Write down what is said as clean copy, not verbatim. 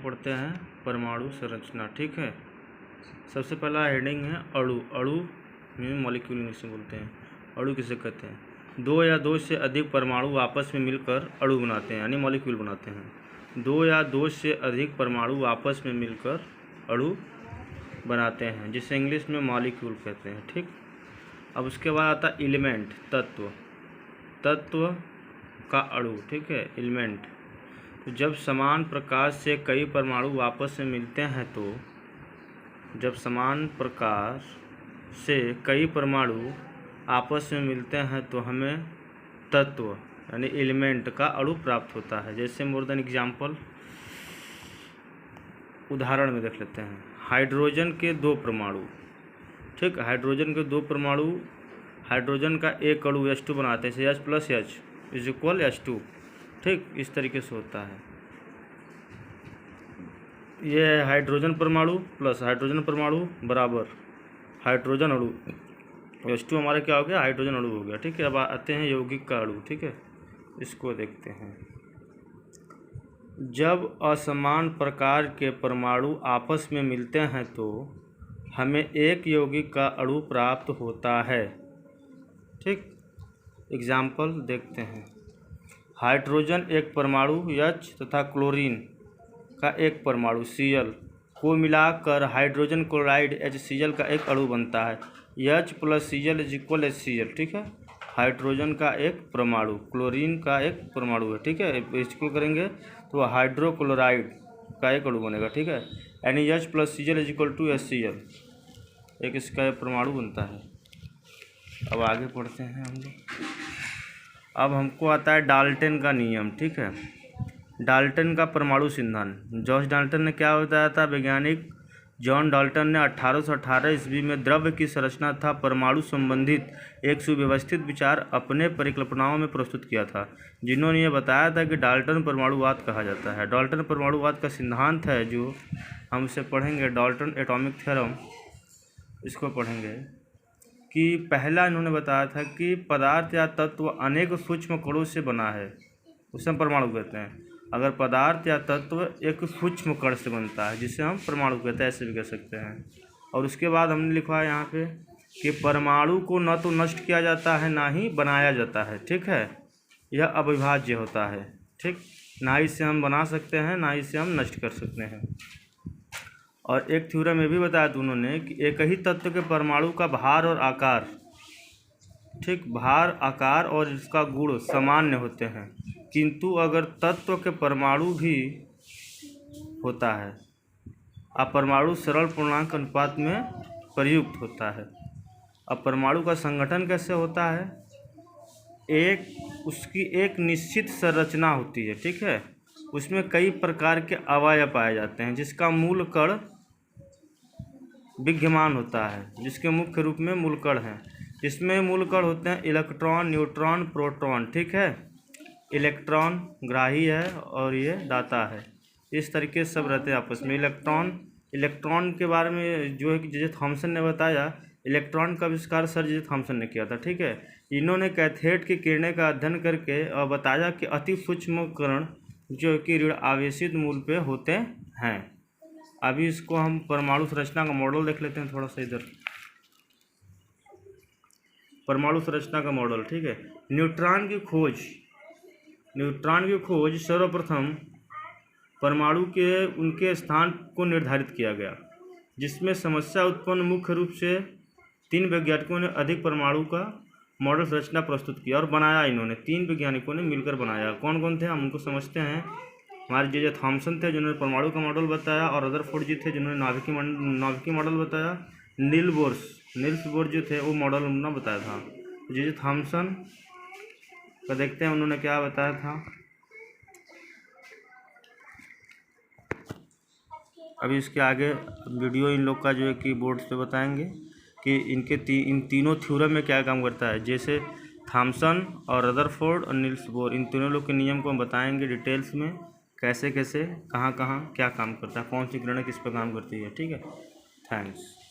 पढ़ते हैं परमाणु संरचना। ठीक है, सबसे पहला हेडिंग है अणु। अणु में मॉलिक्यूल इंग्लिश में बोलते हैं। अणु किसे कहते हैं? दो या दो से अधिक परमाणु आपस में मिलकर अणु बनाते हैं, यानी मॉलिक्यूल बनाते हैं। दो या दो से अधिक परमाणु आपस में मिलकर अणु बनाते हैं, जिसे इंग्लिश में मॉलिक्यूल कहते हैं। ठीक, अब उसके बाद आता है एलिमेंट, तत्व। तत्व का अणु, ठीक है, एलिमेंट। तो जब समान प्रकार से कई परमाणु आपस में मिलते हैं तो जब समान प्रकार से कई परमाणु आपस में मिलते हैं तो हमें तत्व यानी एलिमेंट का अणु प्राप्त होता है। जैसे मोर देन एग्जाम्पल, उदाहरण में देख लेते हैं। हाइड्रोजन के दो परमाणु, ठीक, हाइड्रोजन के दो परमाणु हाइड्रोजन का एक अणु H2 बनाते हैं, H plus H is equal H2। ठीक, इस तरीके से होता है। ये है हाइड्रोजन परमाणु प्लस हाइड्रोजन परमाणु बराबर हाइड्रोजन अणु। H2 हमारा क्या हो गया? हाइड्रोजन अणु हो गया। ठीक है, अब आते हैं यौगिक का अणु। ठीक है, इसको देखते हैं। जब असमान प्रकार के परमाणु आपस में मिलते हैं तो हमें एक यौगिक का अणु प्राप्त होता है। ठीक, एग्जाम्पल देखते हैं। हाइड्रोजन एक परमाणु H तथा क्लोरीन का एक परमाणु Cl को मिलाकर हाइड्रोजन क्लोराइड HCl का एक अणु बनता है। H plus Cl is equal HCl। ठीक है, हाइड्रोजन का एक परमाणु क्लोरीन का एक परमाणु है। ठीक है, इसको करेंगे तो हाइड्रोक्लोराइड का एक अणु बनेगा। ठीक है, यानी H plus Cl is equal to HCl, एक इसका परमाणु बनता है। अब आगे पढ़ते हैं हम लोग। अब हमको आता है डाल्टन का नियम। ठीक है, डाल्टन का परमाणु सिद्धांत। जॉर्ज डाल्टन ने क्या बताया था? वैज्ञानिक जॉन डाल्टन ने 1818 ईस्वी में द्रव्य की संरचना तथा परमाणु संबंधित एक सुव्यवस्थित विचार अपने परिकल्पनाओं में प्रस्तुत किया था, जिन्होंने ये बताया था कि डाल्टन परमाणुवाद कहा जाता है। डाल्टन परमाणुवाद का सिद्धांत है जो हम इसे पढ़ेंगे, डाल्टन एटॉमिक थ्योरम, इसको पढ़ेंगे। कि पहला इन्होंने बताया था कि पदार्थ या तत्व अनेक सूक्ष्म कणों से बना है, उसे हम परमाणु कहते हैं। अगर पदार्थ या तत्व एक सूक्ष्म कण से बनता है जिसे हम परमाणु कहते हैं, ऐसे भी कह सकते हैं। और उसके बाद हमने लिखा है यहाँ पे कि परमाणु को न तो नष्ट किया जाता है ना ही बनाया जाता है। ठीक है, यह अविभाज्य होता है। ठीक, ना इसे हम बना सकते हैं ना इसे हम नष्ट कर सकते हैं। और एक थ्योरम में भी बताया था उन्होंने कि एक ही तत्व के परमाणु का भार और आकार, ठीक, भार, आकार और इसका गुण सामान्य होते हैं, किंतु अगर तत्व के परमाणु भी होता है, अब परमाणु सरल पूर्णांक अनुपात में प्रयुक्त होता है। अब परमाणु का संगठन कैसे होता है? उसकी एक निश्चित संरचना होती है। ठीक है, उसमें कई प्रकार के अवयव पाए जाते हैं, जिसका मूल कण विद्यमान होता है, जिसके मुख्य रूप में मूल कण हैं। इसमें मूल कण होते हैं इलेक्ट्रॉन, न्यूट्रॉन, प्रोटॉन। ठीक है, इलेक्ट्रॉन ग्राही है और ये दाता है, इस तरीके से सब रहते हैं आपस में। इलेक्ट्रॉन के बारे में जो है कि जे थॉमसन ने बताया, इलेक्ट्रॉन का आविष्कार सर जे थॉमसन ने किया था। ठीक है, इन्होंने कैथोड की किरणें का अध्ययन करके और बताया कि अति सूक्ष्म कण जो कि ऋण आवेशित मूल पे होते हैं। अभी इसको हम परमाणु संरचना का मॉडल देख लेते हैं थोड़ा सा इधर। परमाणु संरचना का मॉडल, ठीक है। न्यूट्रॉन की खोज सर्वप्रथम परमाणु के उनके स्थान को निर्धारित किया गया, जिसमें समस्या उत्पन्न मुख्य रूप से 3 वैज्ञानिकों ने अधिक परमाणु का मॉडल संरचना प्रस्तुत किया और बनाया। इन्होंने 3 वैज्ञानिकों ने मिलकर बनाया। कौन कौन थे हम उनको समझते हैं। हमारे जे थॉमसन थे जिन्होंने परमाणु का मॉडल बताया, और रदरफोर्ड जी थे जिन्होंने नाभिकीय मॉडल बताया। नील्स बोर जो थे वो मॉडल उन्होंने बताया था। जे थॉमसन का देखते हैं उन्होंने क्या बताया था। अभी इसके आगे वीडियो इन लोग का जो है कि बोर्ड पे बताएंगे कि इन तीनों थ्योरम में क्या काम करता है। जैसे थॉमसन और रदरफोर्ड और नील्स बोर, इन तीनों लोग के नियम को हम बताएंगे डिटेल्स में, कैसे कैसे कहाँ कहाँ क्या काम करता है, कौन सी किरणें किस पर काम करती है। ठीक है, थैंक्स।